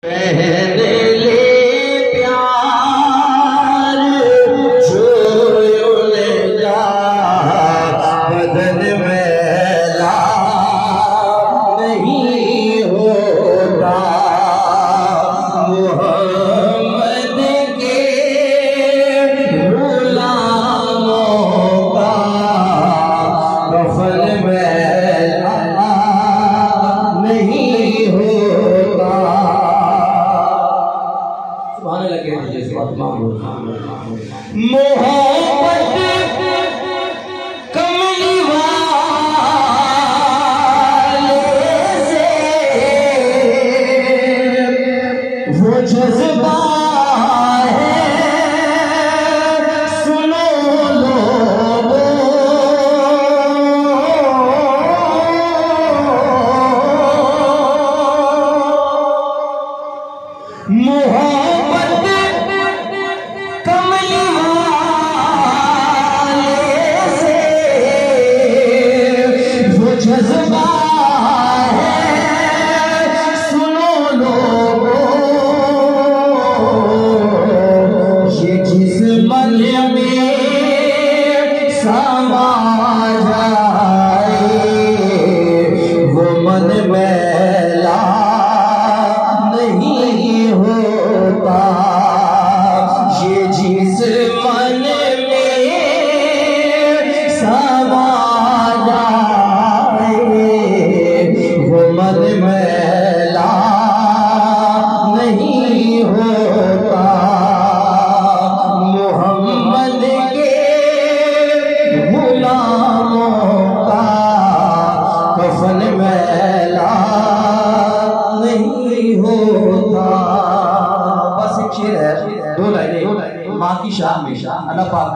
पहले ले प्यार जो उलझा बदन मैला नहीं होता। मोहम्मद के गुलामों का कफन मैला नहीं होता। मोहब्बत कमली वाले से वो जज्बा है, सुनो लोगों। मोहब्बत कमली वाले से वो जज्बा है, सुनो लोगों। ये जिस मन में समा जाए वो मन मैला नहीं होता। ये जिस मन में समा जाए वो मन मैला नहीं होता। मोहम्मद के गुलामों का कफन मैला नहीं होता। बस एक शेर है, दो लाइनें माँ की शान में अल्लाह पाक